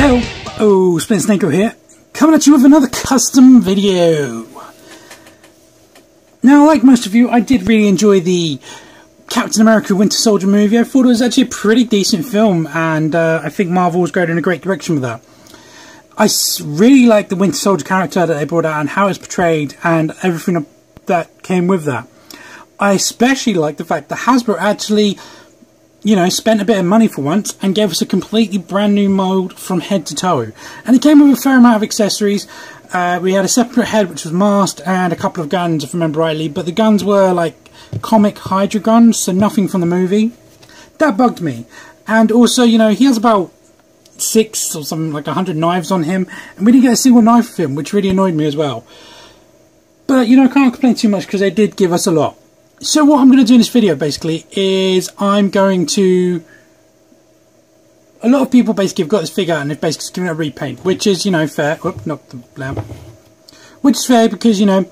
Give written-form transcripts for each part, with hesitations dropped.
Hello, Spin Snako here, coming at you with another custom video. Now, like most of you, I did really enjoy the Captain America Winter Soldier movie. I thought it was actually a pretty decent film, and I think Marvel was going in a great direction with that. I really liked the Winter Soldier character that they brought out and how it was portrayed and everything that came with that. I especially liked the fact that Hasbro actually, you know, spent a bit of money for once and gave us a completely brand new mould from head to toe. And it came with a fair amount of accessories. We had a separate head which was masked and a couple of guns, if I remember rightly, but the guns were like comic Hydra guns, so nothing from the movie. That bugged me. And also, you know, he has about 6 or something like 100 knives on him, and we didn't get a single knife of him, which really annoyed me as well. But, you know, I can't complain too much because they did give us a lot. So what I'm going to do in this video, basically, is I'm going to... A lot of people basically have got this figure and they've basically given it a repaint, which is, you know, fair. Whoop, knocked the lamp. Which is fair because, you know,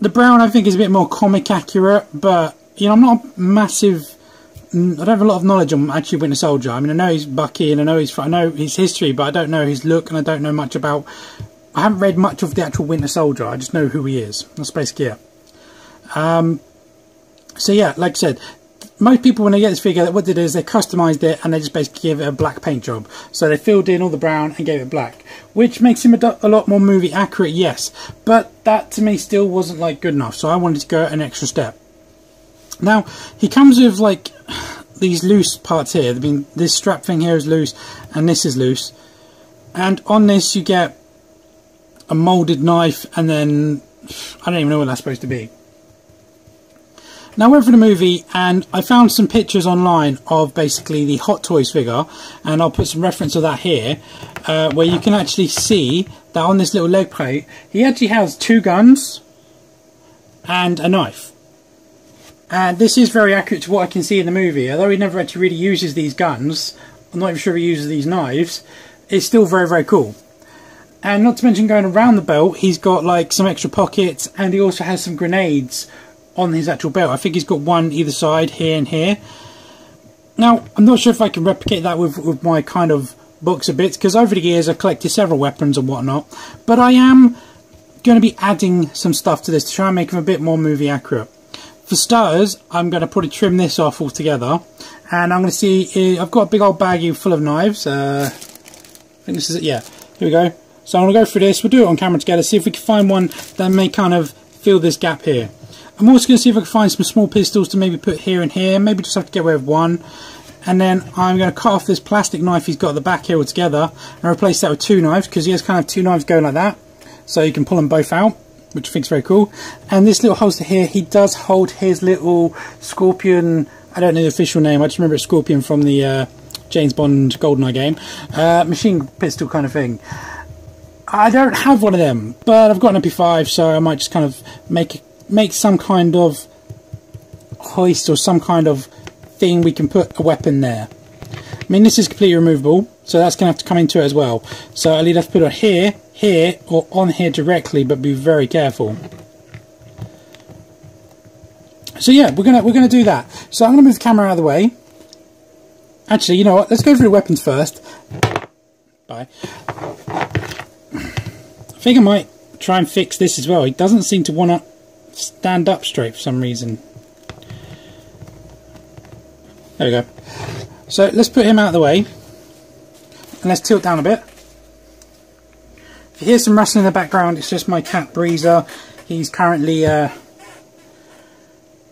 the brown I think is a bit more comic accurate, but, you know, I'm not a massive... I don't have a lot of knowledge on actually Winter Soldier. I mean, I know he's Bucky and I know his history, but I don't know his look and I don't know much about... I haven't read much of the actual Winter Soldier. I just know who he is. That's basically it. So yeah, like I said, most people when they get this figure, what they did is they customised it and they just basically gave it a black paint job. So they filled in all the brown and gave it black, which makes him a lot more movie accurate, yes. But that to me still wasn't like good enough, so I wanted to go an extra step. Now, he comes with like these loose parts here. I mean, this strap thing here is loose and this is loose. And on this you get a moulded knife and then, I don't even know what that's supposed to be. Now I went for the movie and I found some pictures online of basically the Hot Toys figure, and I'll put some reference of that here, where you can actually see that on this little leg plate he actually has 2 guns and a knife. And this is very accurate to what I can see in the movie. Although he never actually really uses these guns, I'm not even sure he uses these knives, it's still very, very cool. And not to mention, going around the belt, he's got like some extra pockets, and he also has some grenades on his actual belt. I think he's got one either side, here and here. Now, I'm not sure if I can replicate that with my kind of books of bits, because over the years I've collected several weapons and whatnot, but I am going to be adding some stuff to this to try and make him a bit more movie accurate. For starters, I'm going to probably trim this off altogether, and I'm going to see, I've got a big old baggie full of knives. I think this is it, yeah, here we go. So I'm going to go through this, we'll do it on camera together, see if we can find one that may kind of fill this gap here. I'm also going to see if I can find some small pistols to maybe put here and here, maybe just have to get away with one. And then I'm going to cut off this plastic knife he's got at the back here altogether and replace that with 2 knives, because he has kind of 2 knives going like that, so you can pull them both out, which I think is very cool. And this little holster here, he does hold his little Scorpion, I don't know the official name, I just remember it's Scorpion from the James Bond GoldenEye game, machine pistol kind of thing. I don't have one of them, but I've got an MP5, so I might just kind of make some kind of hoist or some kind of thing we can put a weapon there. I mean, this is completely removable, so that's going to have to come into it as well. So I'll either have to put it here, here, or on here directly, but be very careful. So yeah, we're gonna do that. So I'm gonna move the camera out of the way. Actually, you know what? Let's go through the weapons first. Bye. I think I might try and fix this as well. He doesn't seem to want to stand up straight for some reason. There we go. So let's put him out of the way and let's tilt down a bit. If you hear some rustling in the background, it's just my cat Breezer. He's currently I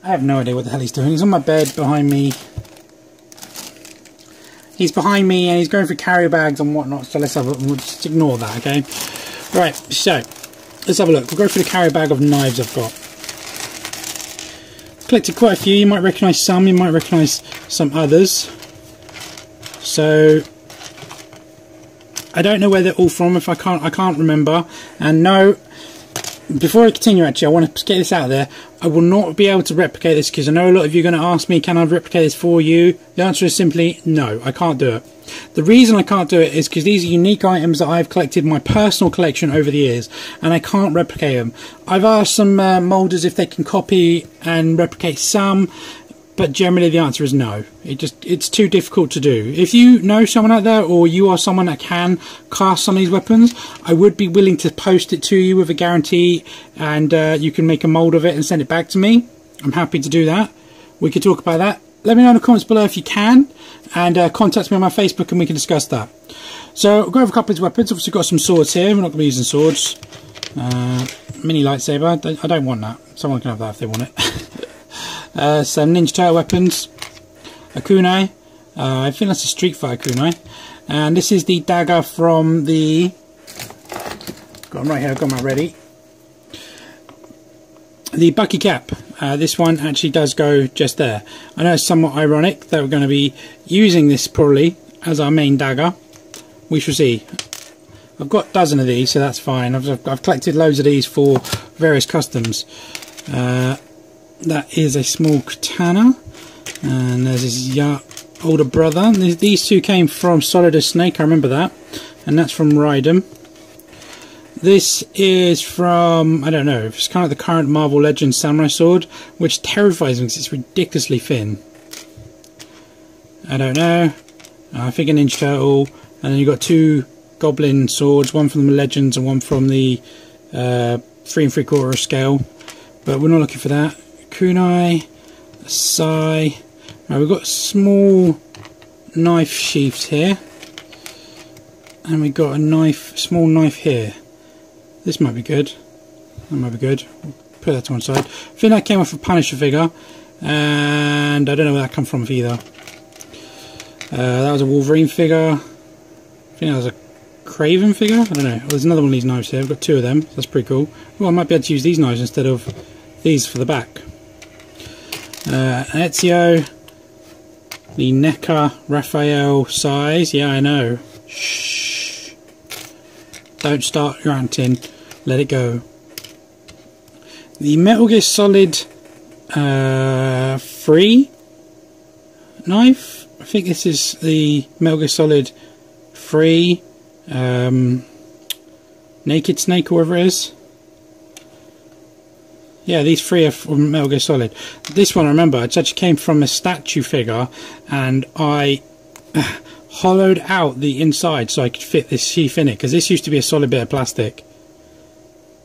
have no idea what the hell he's doing. He's on my bed behind me. He's behind me and he's going through carrier bags and whatnot, so we'll just ignore that, okay? Right, so let's have a look. We'll go through the carrier bag of knives I've got. Collected quite a few. You might recognise some, you might recognise some others. So I don't know where they're all from. If I can't remember. And no, before I continue, actually, I want to get this out there. I will not be able to replicate this because I know a lot of you are going to ask me, can I replicate this for you? The answer is simply no, I can't do it. The reason I can't do it is because these are unique items that I've collected in my personal collection over the years, and I can't replicate them. I've asked some moulders if they can copy and replicate some. but generally the answer is no. It's too difficult to do. If you know someone out there, or you are someone that can cast some of these weapons, I would be willing to post it to you with a guarantee, and you can make a mold of it and send it back to me. I'm happy to do that. We could talk about that. Let me know in the comments below if you can, and contact me on my Facebook and we can discuss that. So I'll go over a couple of these weapons. Obviously got some swords here. We're not going to be using swords. Mini lightsaber. I don't want that. Someone can have that if they want it. Some Ninja Turtle weapons. A kunai. I think that's a Street Fighter kunai. And this is the dagger from the... Got them right here. I've got them ready. The Bucky Cap. This one actually does go just there. I know it's somewhat ironic that we're going to be using this probably as our main dagger. We shall see. I've got a dozen of these, so that's fine. I've collected loads of these for various customs. That is a small katana, and there's his older brother. These two came from Solid as Snake, I remember that, and that's from Raiden. This is from, I don't know, it's kind of the current Marvel Legends samurai sword, which terrifies me because it's ridiculously thin. I don't know. I think a Ninja Turtle, and then you've got two Goblin swords, one from the Legends and one from the 3 3/4 scale, but we're not looking for that. Kunai, a sai. Right, we've got small knife sheaths here, and we've got a small knife here. This might be good. That might be good. We'll put that to one side. I think that came off a Punisher figure, and I don't know where that come from either. That was a Wolverine figure. I think that was a Craven figure. I don't know. Well, there's another one of these knives here. I've got two of them. That's pretty cool. Well, I might be able to use these knives instead of these for the back. Ezio, the NECA Raphael size. Yeah, I know. Shh. Don't start ranting. Let it go. The Metal Gear Solid 3 knife. I think this is the Metal Gear Solid 3 Naked Snake, or whatever it is. Yeah, these three are from Metal Gear Solid. This one, I remember, it actually came from a statue figure, and I hollowed out the inside so I could fit this sheath in it, because this used to be a solid bit of plastic.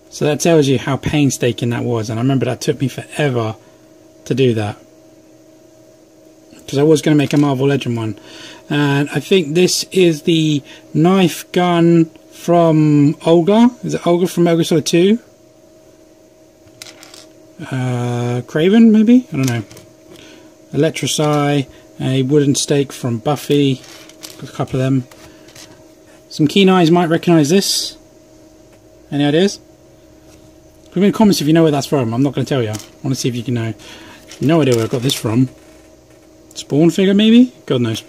So that tells you how painstaking that was, and I remember that took me forever to do that, because I was going to make a Marvel Legend one. And I think this is the knife gun from Olga. Is it Olga from Metal Gear Solid 2? Craven, maybe? I don't know. Electrocide, a wooden stake from Buffy. Got a couple of them. Some keen eyes might recognise this. Any ideas? Put me in the comments if you know where that's from. I'm not going to tell you. I want to see if you can know. No idea where I got this from. Spawn figure, maybe? God knows.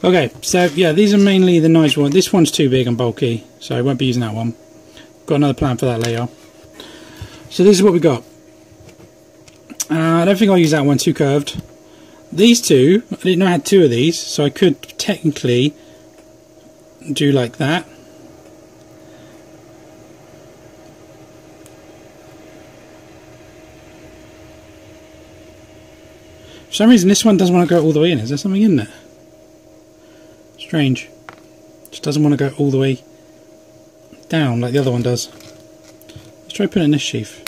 Okay, so yeah, these are mainly the nice ones. This one's too big and bulky, so I won't be using that one. Got another plan for that later. So this is what we got. I don't think I'll use that one, too curved. These two, I didn't know I had two of these, so I could technically do like that. For some reason this one doesn't want to go all the way in. Is there something in there? Strange. Just doesn't want to go all the way down like the other one does. Let's try putting it in this sheath.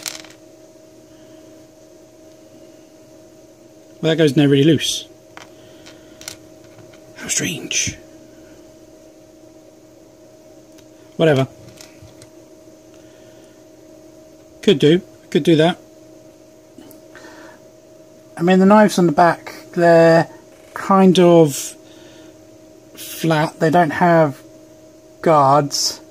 Well, that goes now really loose. How strange. Whatever. Could do that. I mean, the knives on the back, they're kind of flat. They don't have guards.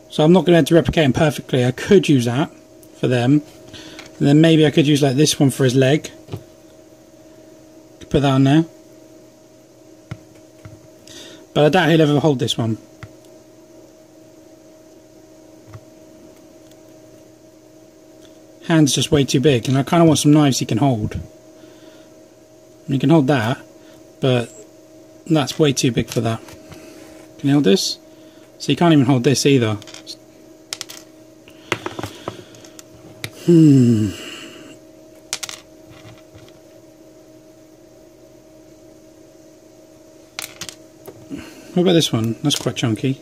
So I'm not going to have to replicate them perfectly. I could use that for them. And then maybe I could use like this one for his leg. Could put that on there. But I doubt he'll ever hold this one. Hand's just way too big, and I kind of want some knives he can hold. You can hold that, but that's way too big for that. Can you hold this? So you can't even hold this either. What about this one? That's quite chunky.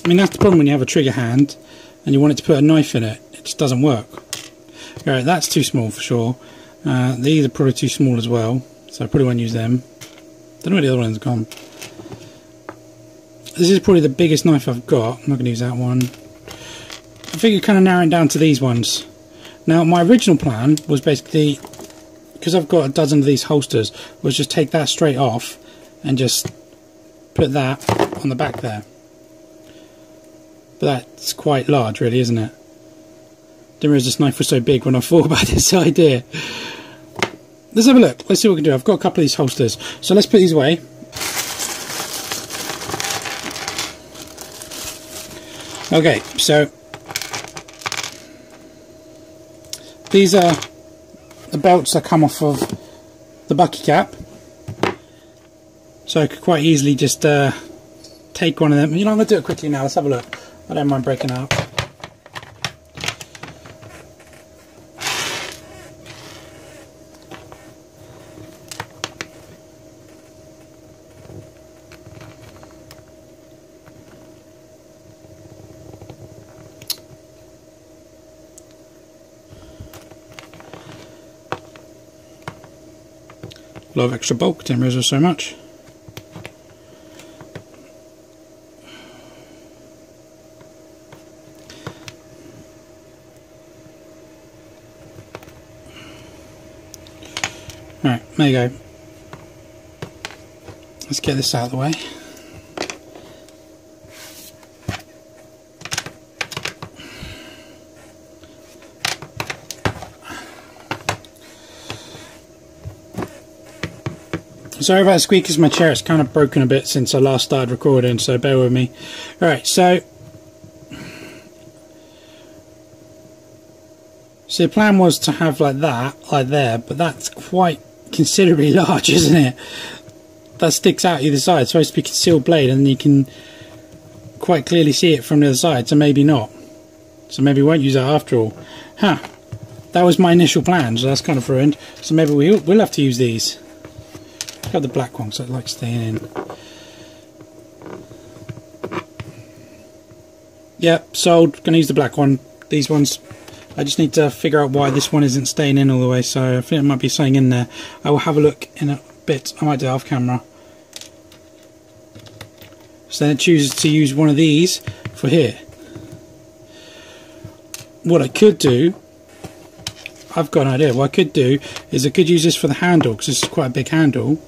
I mean, that's the problem when you have a trigger hand and you want it to put a knife in it. It just doesn't work. Alright, that's too small for sure. These are probably too small as well, so I probably won't use them. Don't know where the other one's gone. This is probably the biggest knife I've got. I'm not going to use that one. I think you're kind of narrowing down to these ones. Now, my original plan was basically, because I've got a dozen of these holsters, was just take that straight off and just put that on the back there. But that's quite large, really, isn't it? Didn't realise this knife was so big when I thought about this idea. Let's have a look. Let's see what we can do. I've got a couple of these holsters. So let's put these away. Okay, so these are the belts that come off of the bucky cap. So I could quite easily just take one of them. You know, I'm going to do it quickly now. Let's have a look. I don't mind breaking out. A lot of extra bulk, didn't realise so much. Alright, there you go. Let's get this out of the way. Sorry about the squeakers, my chair is kind of broken a bit since I last started recording, so bear with me. Alright, so the plan was to have like that, like there, but that's quite considerably large, isn't it? That sticks out either side. It's supposed to be concealed blade, and you can quite clearly see it from the other side, so maybe not. So maybe we won't use that after all. Huh. That was my initial plan, so that's kind of ruined. So maybe we'll have to use these. Got the black one, so it likes staying in. Yep, sold. Gonna use the black one. These ones, I just need to figure out why this one isn't staying in all the way, so I think there might be something in there. I will have a look in a bit. I might do it off camera. So then it chooses to use one of these for here. What I could do, I've got an idea. What I could do is I could use this for the handle, because this is quite a big handle.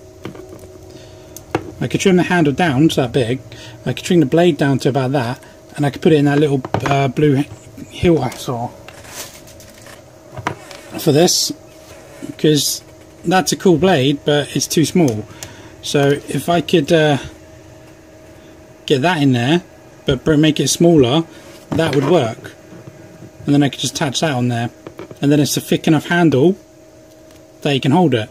I could trim the handle down to that big. I could trim the blade down to about that, and I could put it in that little blue hilt I saw for this, because that's a cool blade, but it's too small. So if I could get that in there, but make it smaller, that would work. And then I could just attach that on there, and then it's a thick enough handle that you can hold it.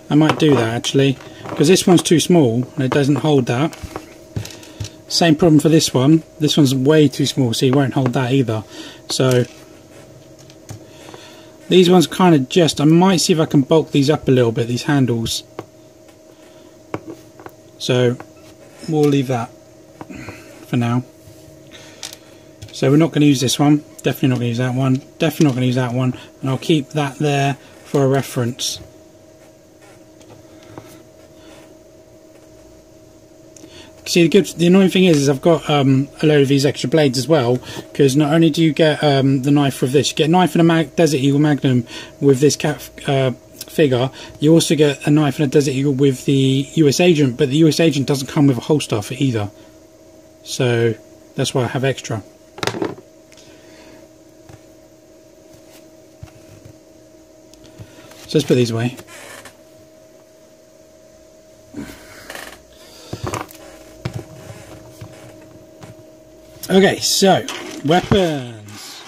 I might do that actually, because this one's too small and it doesn't hold that. Same problem for this one. This one's way too small, so you won't hold that either. So these ones kind of just, I might see if I can bulk these up a little bit, these handles. So we'll leave that for now. So we're not going to use this one, definitely not going to use that one, definitely not going to use that one, and I'll keep that there for a reference. See, the annoying thing is I've got a load of these extra blades as well, because not only do you get the knife with this, you get a knife and a Desert Eagle Magnum with this cat figure. You also get a knife and a Desert Eagle with the US Agent, but the US Agent doesn't come with a holster for either. So that's why I have extra. So let's put these away. Okay, so weapons.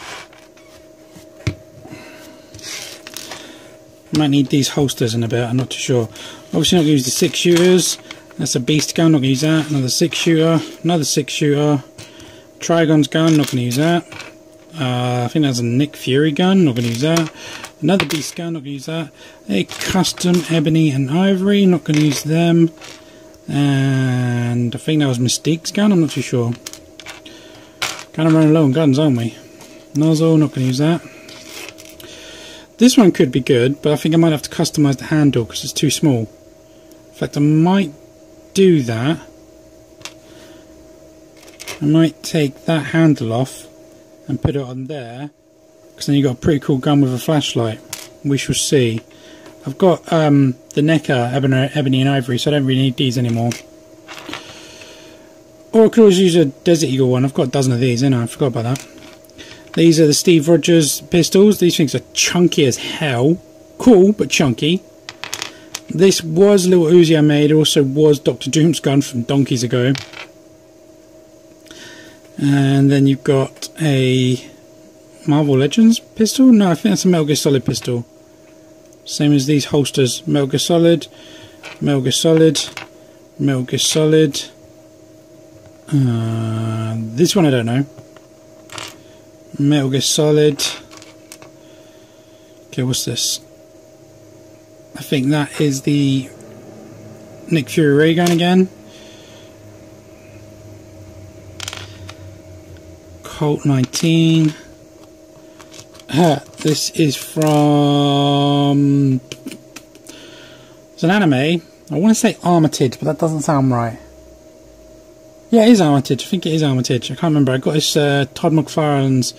Might need these holsters in a bit, I'm not too sure. Obviously not going to use the 6 shooters. That's a beast gun, not going to use that. Another 6 shooter, another 6 shooter. Trigon's gun, not going to use that. I think that's a Nick Fury gun, not going to use that. Another Beast gun, not going to use that. A custom Ebony and Ivory, not going to use them. And I think that was Mystique's gun, I'm not too sure. Kind of running low on guns, aren't we? Nozzle, not going to use that. This one could be good, but I think I might have to customise the handle because it's too small. In fact, I might do that. I might take that handle off and put it on there, because then you've got a pretty cool gun with a flashlight. We shall see. I've got the NECA Ebony and Ivory, so I don't really need these anymore. Or I could always use a Desert Eagle one. I've got a dozen of these, I forgot about that. These are the Steve Rogers pistols. These things are chunky as hell. Cool, but chunky. This was a little Uzi I made. It also was Dr. Doom's gun from donkeys ago. And then you've got a Marvel Legends pistol? No, I think that's a Metal Gear Solid pistol. Same as these holsters. Metal Gear Solid, Metal Gear Solid, Metal Gear Solid. This one I don't know. Metal Gear Solid. Okay, what's this? I think that is the Nick Fury ray gun again. Colt 19. This is from... It's an anime. I want to say Armitage, but that doesn't sound right. Yeah, it is Armitage. I think it is Armitage. I can't remember. I got this Todd McFarlane's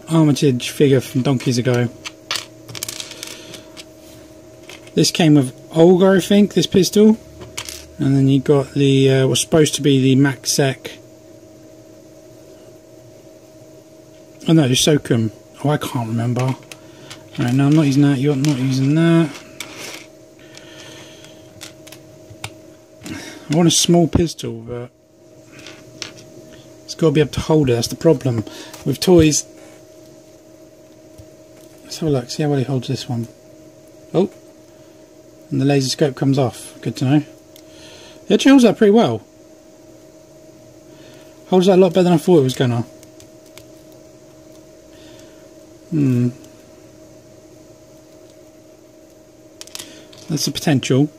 Armitage figure from donkeys ago. This came with Olga, I think, this pistol. And then you got the, what's supposed to be the Maxsec. Oh no, the Sokum. Oh, I can't remember. Right, no, I'm not using that. You're not using that. I want a small pistol, but it's got to be able to hold it. That's the problem with toys. Let's have a look. See how well he holds this one. Oh, and the laser scope comes off. Good to know. It actually holds that pretty well. Holds that a lot better than I thought it was gonna. That's the potential.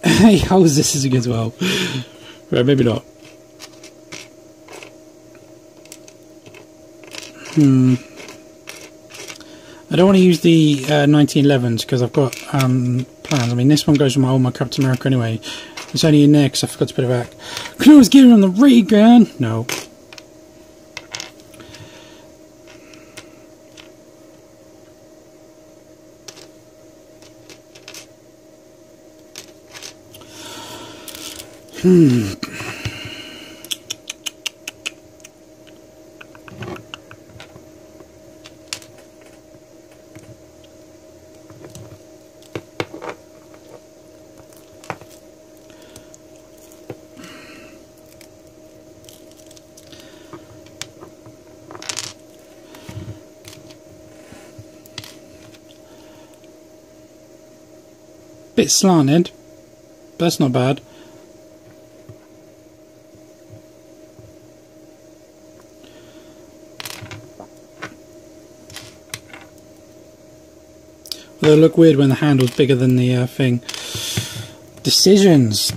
He holds this as well. Right, maybe not. I don't want to use the 1911s because I've got plans. I mean, this one goes with my Captain America anyway. It's only in there because I forgot to put it back. Could always get it on the ray gun. No. Bit slanted, but that's not bad. Although it'll look weird when the handle's bigger than the thing. Decisions.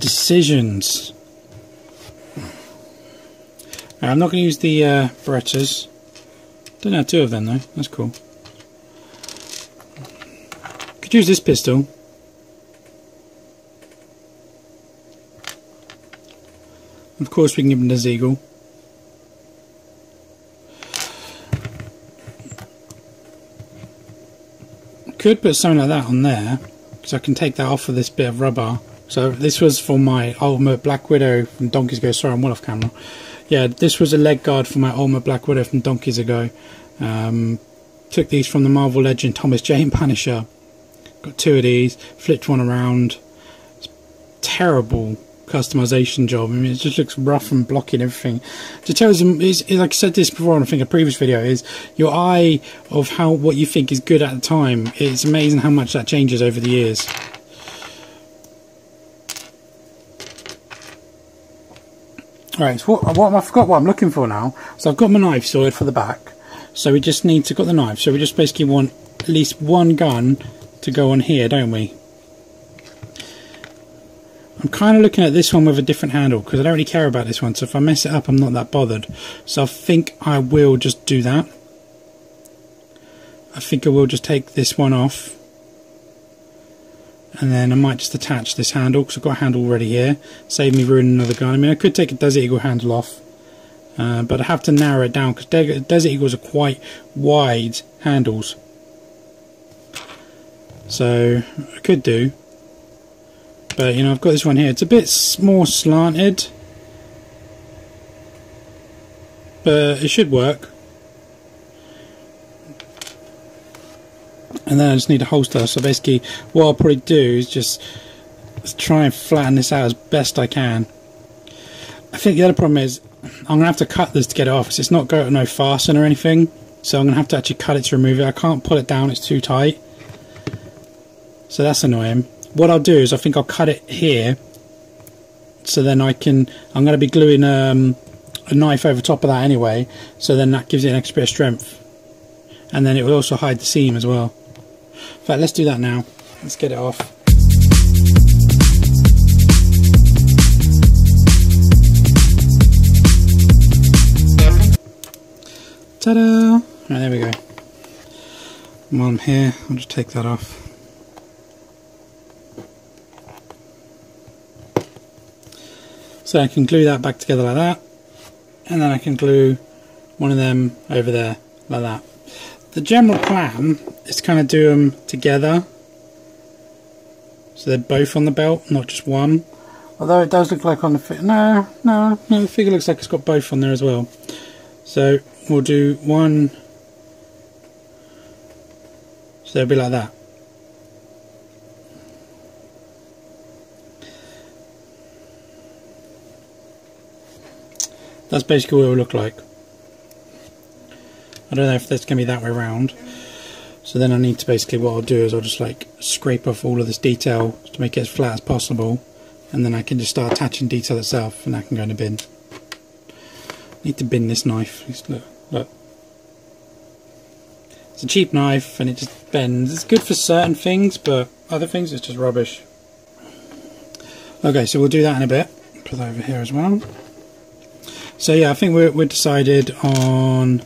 Right, I'm not going to use the Berettas. Don't have two of them though. That's cool. Could use this pistol. Of course we can give him the Zeagle. Could put something like that on there, because I can take that off of this bit of rubber. So this was for my Ultimate Black Widow from donkeys ago. Sorry, I'm well off camera. Yeah, this was a leg guard for my Ultimate Black Widow from donkeys ago. Took these from the Marvel Legend Thomas Jane Punisher. Got two of these, flipped one around. It's terrible customization job. I mean, it just looks rough and blocky and everything. To tell you, is like I said this before on I think a previous video, is your eye of what you think is good at the time. It's amazing how much that changes over the years. Right, so I forgot what I'm looking for now. So I've got my knife sorted for the back. So we just need to got the knife. So we just basically want at least one gun to go on here, don't we? I'm kind of looking at this one with a different handle because I don't really care about this one. So if I mess it up, I'm not that bothered. So I think I will just do that. I think I will just take this one off. And then I might just attach this handle because I've got a handle already here. Save me ruining another gun. I mean, I could take a Desert Eagle handle off. But I have to narrow it down because Desert Eagles are quite wide handles. So I could do. But, you know, I've got this one here. It's a bit more slanted. But it should work. And then I just need a holster. So basically what I'll probably do is just try and flatten this out as best I can. I think the other problem is I'm going to have to cut this to get it off. It's not got no fasten or anything. So I'm going to have to actually cut it to remove it. I can't pull it down, it's too tight. So that's annoying. What I'll do is I think I'll cut it here. So then I'm going to be gluing a knife over top of that anyway. So then that gives it an extra bit of strength. And then it will also hide the seam as well. In fact, let's do that now. Let's get it off. Ta-da! Right, there we go. While I'm here, I'll just take that off. So I can glue that back together like that. And then I can glue one of them over there like that. The general plan is to kind of do them together, so they're both on the belt, not just one. Although it does look like on the figure, no, the figure looks like it's got both on there as well. So we'll do one, so it'll be like that. That's basically what it will look like. I don't know if that's going to be that way around. So then I need to basically, what I'll do is I'll just like scrape off all of this detail to make it as flat as possible. And then I can just start attaching detail itself and that can go in the bin. I need to bin this knife. Look. It's a cheap knife and it just bends. It's good for certain things, but other things it's just rubbish. Okay, so we'll do that in a bit. Put that over here as well. So yeah, I think we're decided on...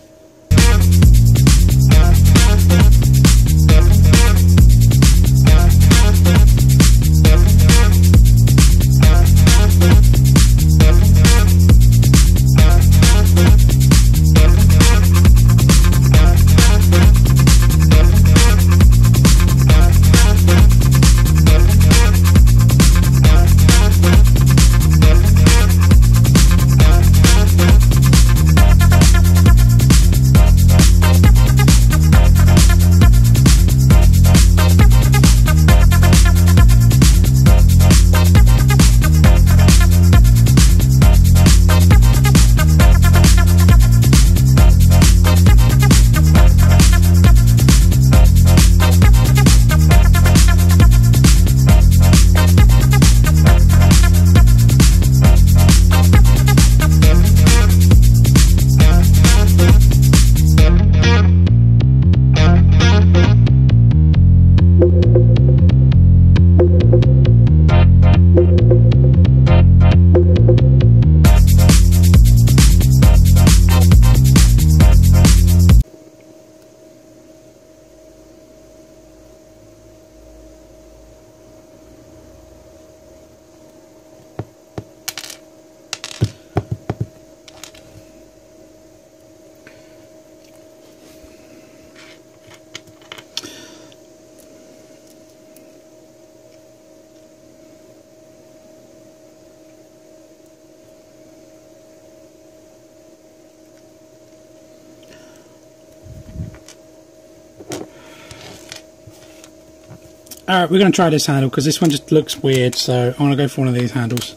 Alright, we're going to try this handle because this one just looks weird, so I want to go for one of these handles.